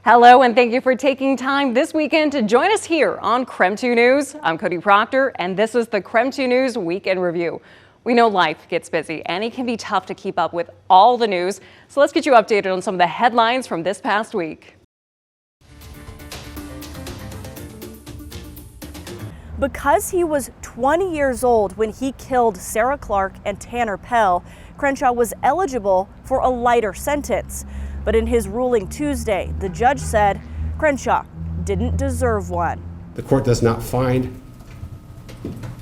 Hello, and thank you for taking time this weekend to join us here on KREM 2 News. I'm Cody Proctor, and this is the KREM 2 News Weekend Review. We know life gets busy, and it can be tough to keep up with all the news. So let's get you updated on some of the headlines from this past week. Because he was 20 years old when he killed Sarah Clark and Tanner Pell, Crenshaw was eligible for a lighter sentence. But in his ruling Tuesday, the judge said Crenshaw didn't deserve one. The court does not find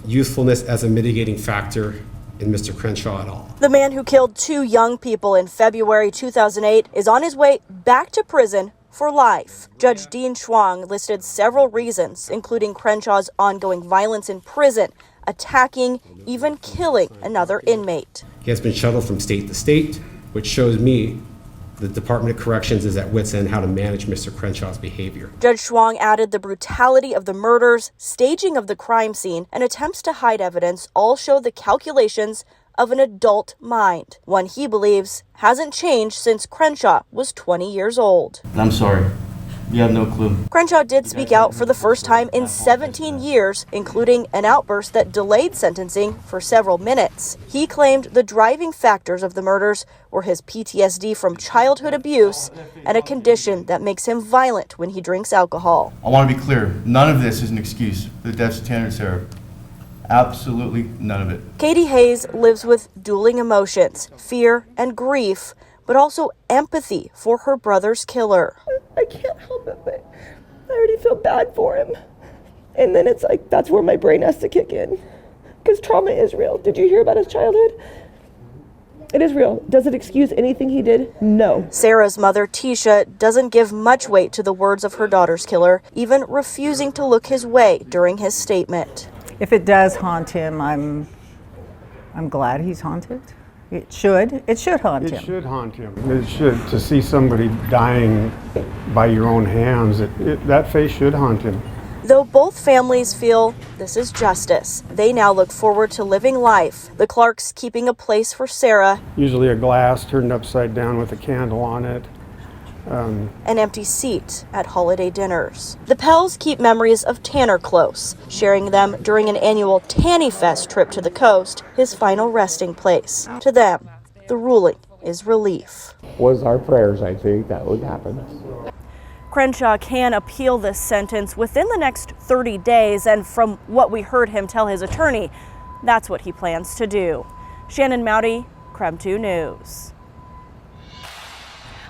youthfulness as a mitigating factor in Mr. Crenshaw at all. The man who killed two young people in February 2008 is on his way back to prison for life. Judge Dean Schwang listed several reasons, including Crenshaw's ongoing violence in prison, attacking, even killing another inmate. He has been shuttled from state to state, which shows me the Department of Corrections is at wit's end how to manage Mr. Crenshaw's behavior. Judge Schwang added the brutality of the murders, staging of the crime scene, and attempts to hide evidence all show the calculations of an adult mind, one he believes hasn't changed since Crenshaw was 20 years old. I'm sorry. You have no clue. Crenshaw did speak out for the first time in 17 years, including an outburst that delayed sentencing for several minutes. He claimed the driving factors of the murders were his PTSD from childhood abuse and a condition that makes him violent when he drinks alcohol. I want to be clear. None of this is an excuse for the deaths of Tanner and Sarah. Absolutely none of it. Katie Hayes lives with dueling emotions, fear and grief, but also empathy for her brother's killer. I can't help it, but I already feel bad for him. And then it's like, that's where my brain has to kick in. Because trauma is real. Did you hear about his childhood? It is real. Does it excuse anything he did? No. Sarah's mother, Tisha, doesn't give much weight to the words of her daughter's killer, even refusing to look his way during his statement. If it does haunt him, I'm glad he's haunted. It should haunt him. It should haunt him. It should. To see somebody dying by your own hands, that face should haunt him. Though both families feel this is justice, they now look forward to living life. The Clarks keeping a place for Sarah. Usually a glass turned upside down with a candle on it. An empty seat at holiday dinners. The Pells keep memories of Tanner close, sharing them during an annual Tanny Fest trip to the coast, his final resting place. To them, the ruling is relief. Was our prayers, I think, that would happen. Crenshaw can appeal this sentence within the next 30 days, and from what we heard him tell his attorney, that's what he plans to do. Shannon Mowdy, KREM 2 News.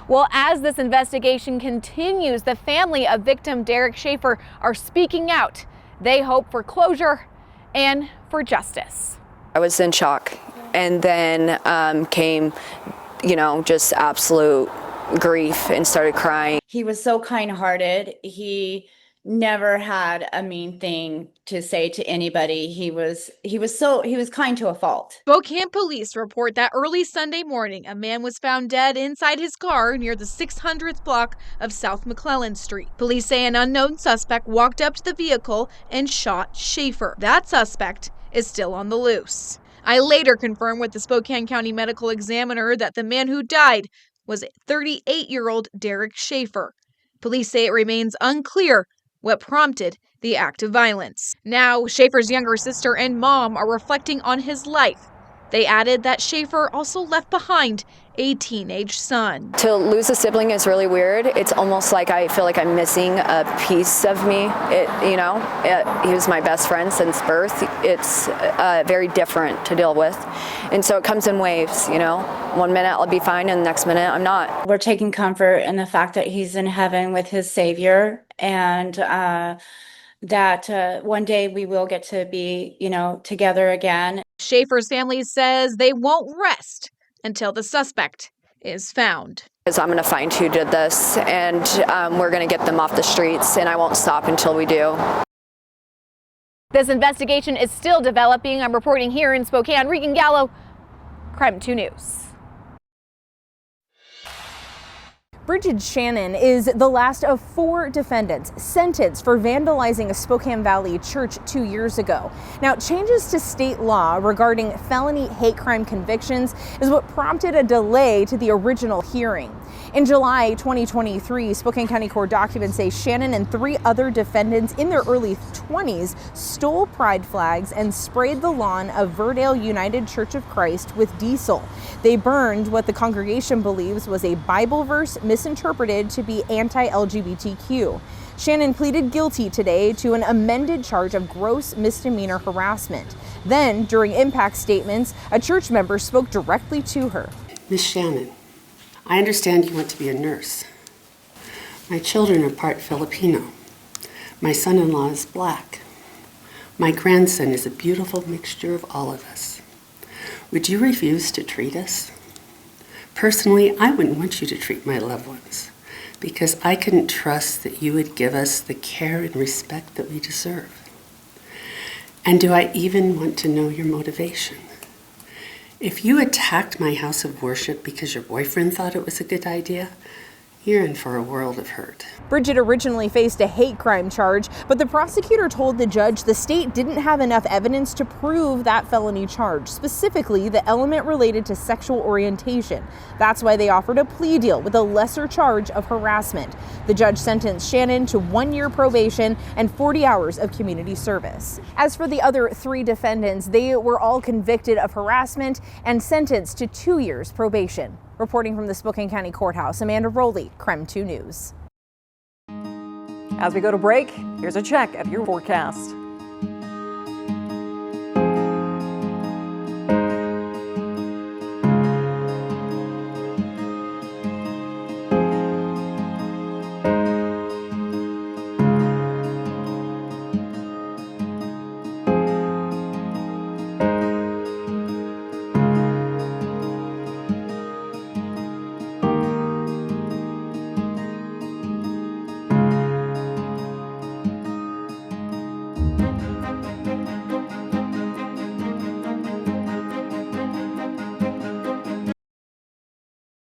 Well, as this investigation continues, the family of victim Derek Schaefer are speaking out. They hope for closure and for justice. I was in shock, and then came, just absolute grief and started crying. He was so kind-hearted. He never had a mean thing to say to anybody. He was kind to a fault. Spokane police report that early Sunday morning, a man was found dead inside his car near the 600th block of South McClellan Street. Police say an unknown suspect walked up to the vehicle and shot Schaefer. That suspect is still on the loose. I later confirmed with the Spokane County Medical Examiner that the man who died was 38-year-old Derek Schaefer. Police say it remains unclear what prompted the act of violence. Now, Schaefer's younger sister and mom are reflecting on his life. They added that Schaefer also left behind a teenage son. To lose a sibling is really weird. It's almost like I feel like I'm missing a piece of me. He was my best friend since birth. It's very different to deal with. And so it comes in waves, 1 minute I'll be fine and the next minute I'm not. We're taking comfort in the fact that he's in heaven with his Savior, and that one day we will get to be, together again. Schaefer's family says they won't rest until the suspect is found. Because I'm going to find who did this, and we're going to get them off the streets, and I won't stop until we do. This investigation is still developing. I'm reporting here in Spokane. Regan Gallo, KREM 2 News. Bridget Shannon is the last of 4 defendants sentenced for vandalizing a Spokane Valley church 2 years ago. Now, changes to state law regarding felony hate crime convictions is what prompted a delay to the original hearing. In July 2023, Spokane County Court documents say Shannon and 3 other defendants in their early 20s stole pride flags and sprayed the lawn of Verdale United Church of Christ with diesel. They burned what the congregation believes was a Bible verse misinterpreted to be anti-LGBTQ. Shannon pleaded guilty today to an amended charge of gross misdemeanor harassment. Then, during impact statements, a church member spoke directly to her. Miss Shannon, I understand you want to be a nurse. My children are part Filipino. My son-in-law is black. My grandson is a beautiful mixture of all of us. Would you refuse to treat us? Personally, I wouldn't want you to treat my loved ones because I couldn't trust that you would give us the care and respect that we deserve. And do I even want to know your motivation? If you attacked my house of worship because your boyfriend thought it was a good idea, you're in for a world of hurt. Bridget originally faced a hate crime charge, but the prosecutor told the judge the state didn't have enough evidence to prove that felony charge, specifically the element related to sexual orientation. That's why they offered a plea deal with a lesser charge of harassment. The judge sentenced Shannon to 1 year probation and 40 hours of community service. As for the other 3 defendants, they were all convicted of harassment and sentenced to 2 years probation. Reporting from the Spokane County Courthouse, Amanda Rowley, KREM 2 News. As we go to break, here's a check of your forecast.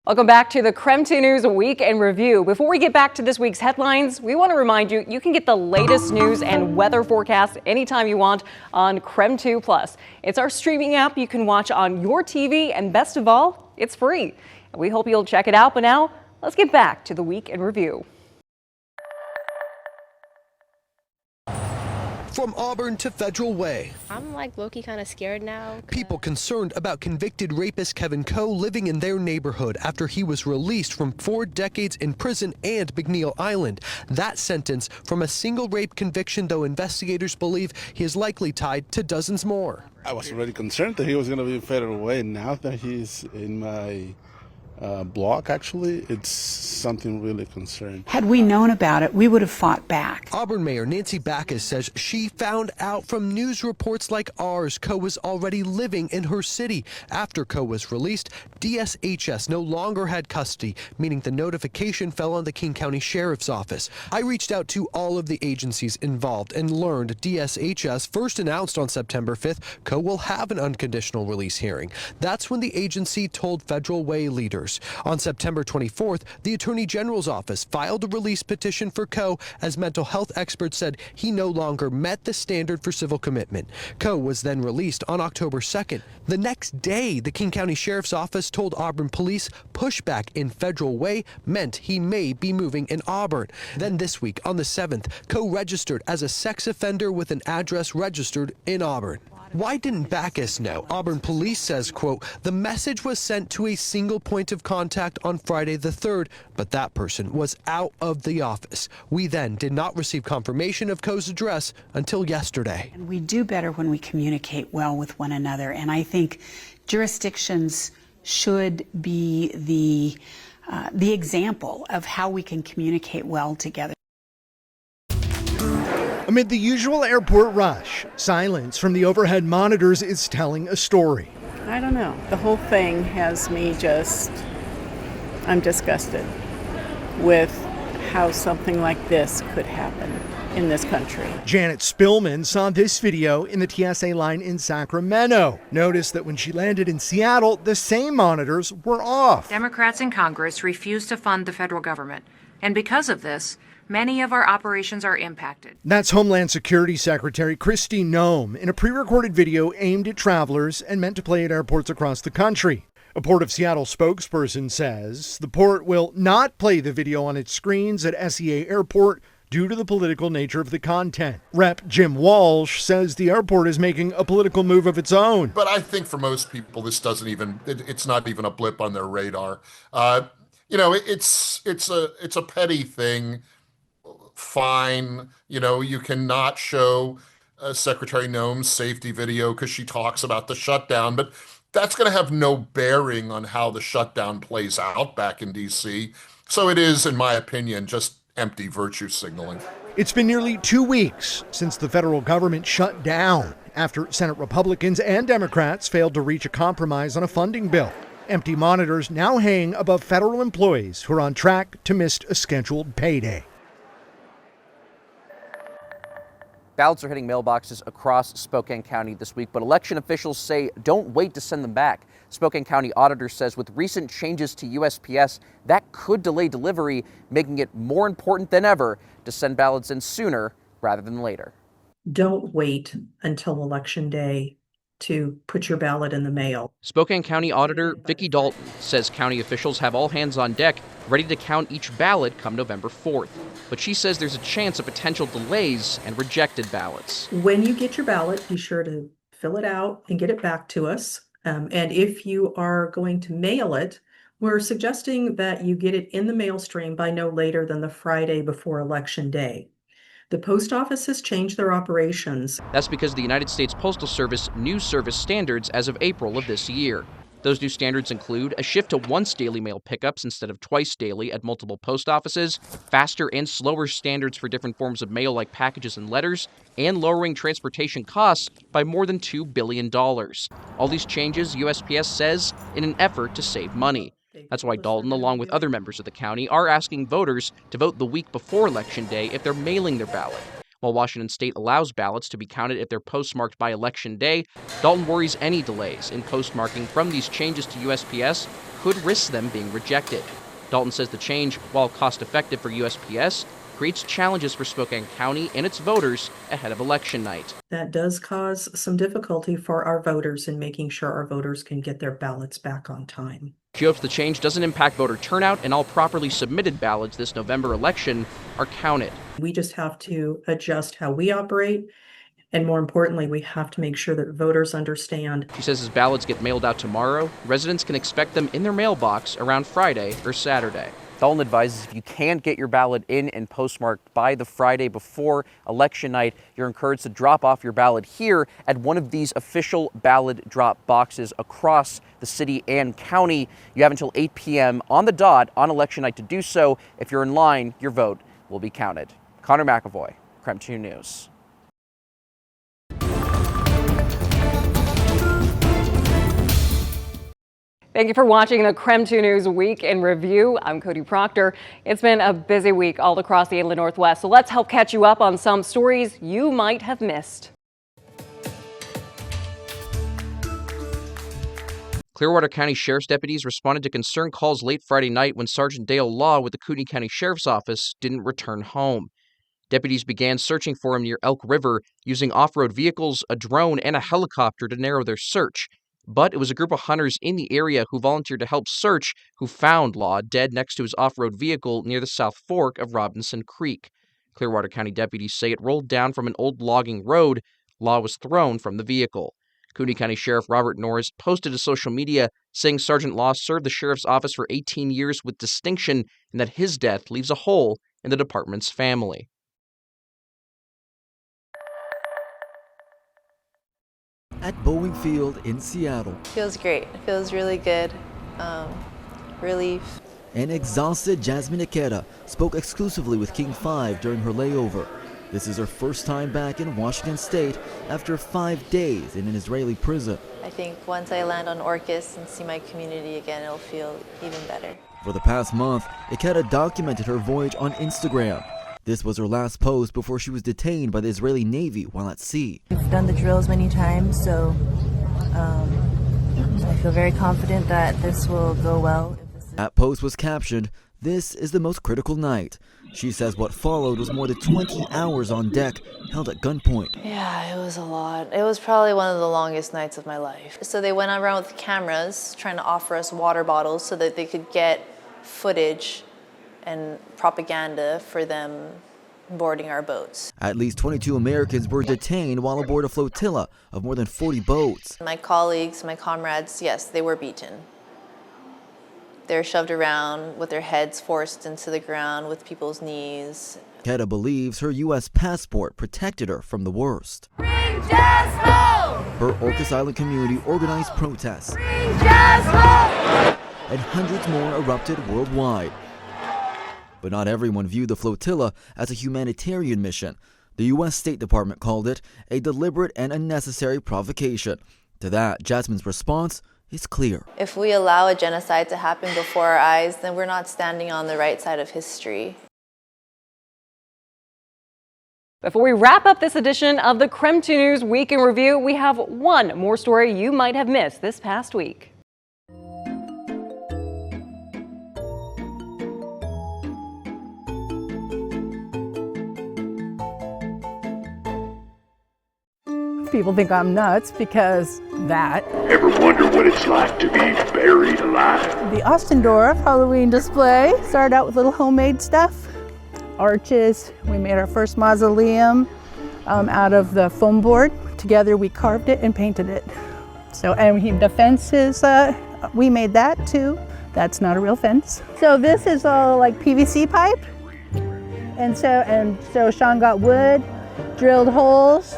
Welcome back to the KREM 2 News Week in Review. Before we get back to this week's headlines, we want to remind you, you can get the latest news and weather forecast anytime you want on KREM 2 Plus. It's our streaming app you can watch on your TV, and best of all, it's free. We hope you'll check it out, but now let's get back to the Week in Review. From Auburn to Federal Way. I'm like low-key kind of scared now. People concerned about convicted rapist Kevin Coe living in their neighborhood after he was released from 4 decades in prison and McNeil Island. That sentence from a single rape conviction, though investigators believe he is likely tied to dozens more. I was already concerned that he was going to be in Federal Way. Now that he's in my block, actually, it's something really concerning. Had we known about it, we would have fought back. Auburn Mayor Nancy Backus says she found out from news reports like ours Coe was already living in her city. After Coe was released, DSHS no longer had custody, meaning the notification fell on the King County Sheriff's Office. I reached out to all of the agencies involved and learned DSHS first announced on September 5th Coe will have an unconditional release hearing. That's when the agency told Federal Way leaders. On September 24th, the Attorney General's office filed a release petition for Coe as mental health experts said he no longer met the standard for civil commitment. Coe was then released on October 2nd. The next day, the King County Sheriff's Office told Auburn police pushback in Federal Way meant he may be moving in Auburn. Then this week, on the 7th, Coe registered as a sex offender with an address registered in Auburn. Why didn't Backus know? Auburn police says, quote, the message was sent to a single point of contact on Friday the 3rd, but that person was out of the office. We then did not receive confirmation of Coe's address until yesterday. And we do better when we communicate well with one another, and I think jurisdictions should be the example of how we can communicate well together. Amid the usual airport rush, silence from the overhead monitors is telling a story. I don't know. The whole thing has me I'm disgusted with how something like this could happen in this country. Janet Spillman saw this video in the TSA line in Sacramento. Noticed that when she landed in Seattle, the same monitors were off. Democrats in Congress refuse to fund the federal government, and because of this, many of our operations are impacted. That's Homeland Security Secretary Kristi Noem in a pre-recorded video aimed at travelers and meant to play at airports across the country. A Port of Seattle spokesperson says the port will not play the video on its screens at SEA Airport due to the political nature of the content. Rep. Jim Walsh says the airport is making a political move of its own. But I think for most people, this doesn't even, it's not even a blip on their radar. It's a petty thing. Fine. You cannot show Secretary Noem's safety video because she talks about the shutdown, but that's going to have no bearing on how the shutdown plays out back in D.C. So it is, in my opinion, just empty virtue signaling. It's been nearly 2 weeks since the federal government shut down after Senate Republicans and Democrats failed to reach a compromise on a funding bill. Empty monitors now hang above federal employees who are on track to miss a scheduled payday. Ballots are hitting mailboxes across Spokane County this week, but election officials say don't wait to send them back. Spokane County auditor says with recent changes to USPS, that could delay delivery, making it more important than ever to send ballots in sooner rather than later. Don't wait until Election Day to put your ballot in the mail. Spokane County Auditor Vicki Dalton says county officials have all hands on deck, ready to count each ballot come November 4th. But she says there's a chance of potential delays and rejected ballots. When you get your ballot, be sure to fill it out and get it back to us. And if you are going to mail it, we're suggesting that you get it in the mail stream by no later than the Friday before Election Day. The post office has changed their operations. That's because of the United States Postal Service new service standards as of April of this year. Those new standards include a shift to once daily mail pickups instead of twice daily at multiple post offices, faster and slower standards for different forms of mail like packages and letters, and lowering transportation costs by more than $2 billion. All these changes, USPS says, in an effort to save money. That's why Dalton, along with other members of the county, are asking voters to vote the week before Election Day if they're mailing their ballot. While Washington State allows ballots to be counted if they're postmarked by Election Day, Dalton worries any delays in postmarking from these changes to USPS could risk them being rejected. Dalton says the change, while cost-effective for USPS, creates challenges for Spokane County and its voters ahead of election night. That does cause some difficulty for our voters in making sure our voters can get their ballots back on time. She hopes the change doesn't impact voter turnout and all properly submitted ballots this November election are counted. We just have to adjust how we operate, and more importantly, we have to make sure that voters understand. She says as ballots get mailed out tomorrow, residents can expect them in their mailbox around Friday or Saturday. Dalton advises if you can't get your ballot in and postmarked by the Friday before election night, you're encouraged to drop off your ballot here at one of these official ballot drop boxes across the city and county. You have until 8 p.m. on the dot on election night to do so. If you're in line, your vote will be counted. Connor McAvoy, KREM 2 News. Thank you for watching the KREM 2 News Week in Review. I'm Cody Proctor. It's been a busy week all across the Inland Northwest, so let's help catch you up on some stories you might have missed. Clearwater County Sheriff's deputies responded to concern calls late Friday night when Sergeant Dale Law with the Kootenai County Sheriff's Office didn't return home. Deputies began searching for him near Elk River using off-road vehicles, a drone, and a helicopter to narrow their search. But it was a group of hunters in the area who volunteered to help search who found Law dead next to his off-road vehicle near the South Fork of Robinson Creek. Clearwater County deputies say it rolled down from an old logging road. Law was thrown from the vehicle. Kootenai County Sheriff Robert Norris posted to social media saying Sergeant Law served the sheriff's office for 18 years with distinction and that his death leaves a hole in the department's family. At Boeing Field in Seattle. Feels great. It feels really good. Relief. An exhausted Jasmine Ikeda spoke exclusively with King 5 during her layover. This is her first time back in Washington State after 5 days in an Israeli prison. I think once I land on Orcas and see my community again, it'll feel even better. For the past month, Ikeda documented her voyage on Instagram. This was her last post before she was detained by the Israeli Navy while at sea. We've done the drills many times, so I feel very confident that this will go well. That post was captioned, This is the most critical night. She says what followed was more than 20 hours on deck, held at gunpoint. Yeah, it was a lot. It was probably one of the longest nights of my life. So they went around with cameras trying to offer us water bottles so that they could get footage and propaganda for them boarding our boats. At least 22 Americans were detained while aboard a flotilla of more than 40 boats. My colleagues, my comrades, yes, they were beaten. They were shoved around with their heads forced into the ground with people's knees. Keda believes her U.S. passport protected her from the worst. Bring Jazz home! Her Orcas Island community organized protests. Bring Jazz home! And hundreds more erupted worldwide. But not everyone viewed the flotilla as a humanitarian mission. The U.S. State Department called it a deliberate and unnecessary provocation. To that, Jasmine's response is clear. If we allow a genocide to happen before our eyes, then we're not standing on the right side of history. Before we wrap up this edition of the KREM 2 News Week in Review, we have one more story you might have missed this past week. People think I'm nuts because that. Ever wonder what it's like to be buried alive? The Ostendorf Halloween display started out with little homemade stuff. Arches. We made our first mausoleum out of the foam board. Together we carved it and painted it. So, and the fences, we made that too. That's not a real fence. So this is all like PVC pipe. And so Sean got wood, drilled holes,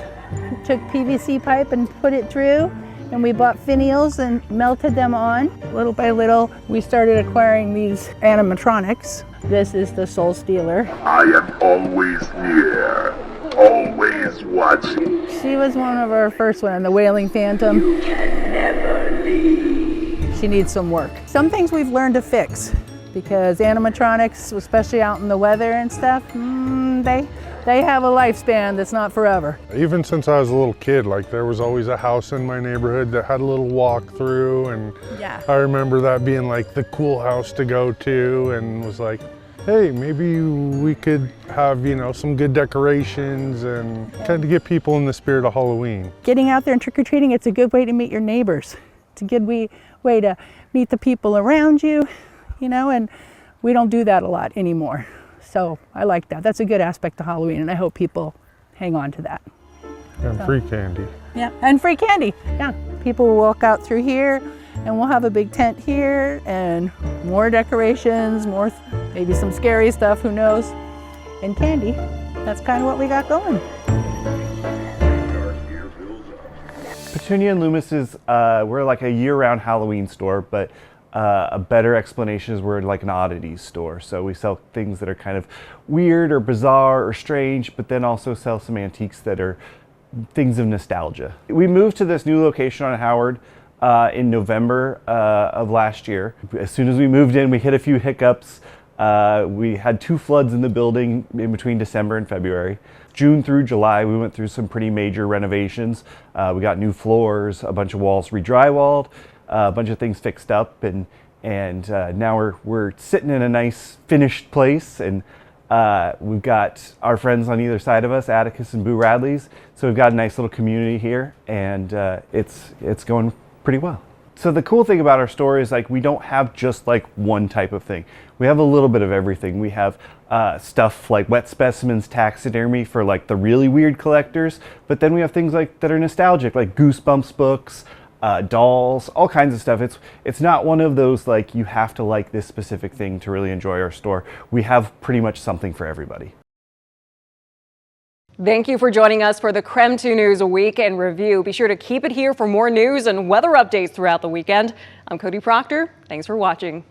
took PVC pipe and put it through, and we bought finials and melted them on. Little by little, we started acquiring these animatronics. This is the Soul Stealer. I am always near, always watching. She was one of our first ones, the Wailing Phantom. You can never leave. She needs some work. Some things we've learned to fix because animatronics, especially out in the weather and stuff, they have a lifespan that's not forever. Even since I was a little kid, like there was always a house in my neighborhood that had a little walkthrough, and yeah. I remember that being like the cool house to go to, and was like, hey, maybe we could have, you know, some good decorations and kind of get people in the spirit of Halloween. Getting out there and trick-or-treating, it's a good way to meet your neighbors. It's a good way to meet the people around you, you know, and we don't do that a lot anymore. So I like that. That's a good aspect of Halloween, and I hope people hang on to that. And free candy. Yeah, and free candy. Yeah, people will walk out through here, and we'll have a big tent here, and more decorations, more maybe some scary stuff, who knows, and candy. That's kind of what we got going. Petunia and Loomis is, we're like a year-round Halloween store, but a better explanation is we're like an oddities store. So we sell things that are kind of weird or bizarre or strange, but then also sell some antiques that are things of nostalgia. We moved to this new location on Howard in November of last year. As soon as we moved in, we hit a few hiccups. We had 2 floods in the building in between December and February. June through July, we went through some pretty major renovations. We got new floors, a bunch of walls re-drywalled, a bunch of things fixed up, and now we're sitting in a nice finished place, and we've got our friends on either side of us, Atticus and Boo Radley's, so we've got a nice little community here, and it's going pretty well. So the cool thing about our store is like we don't have just like one type of thing. We have a little bit of everything. We have stuff like wet specimens, taxidermy for like the really weird collectors, but then we have things like that are nostalgic, like Goosebumps books, dolls, all kinds of stuff. It's not one of those like you have to like this specific thing to really enjoy our store. We have pretty much something for everybody. Thank you for joining us for the KREM 2 News Week in Review. Be sure to keep it here for more news and weather updates throughout the weekend. I'm Cody Proctor. Thanks for watching.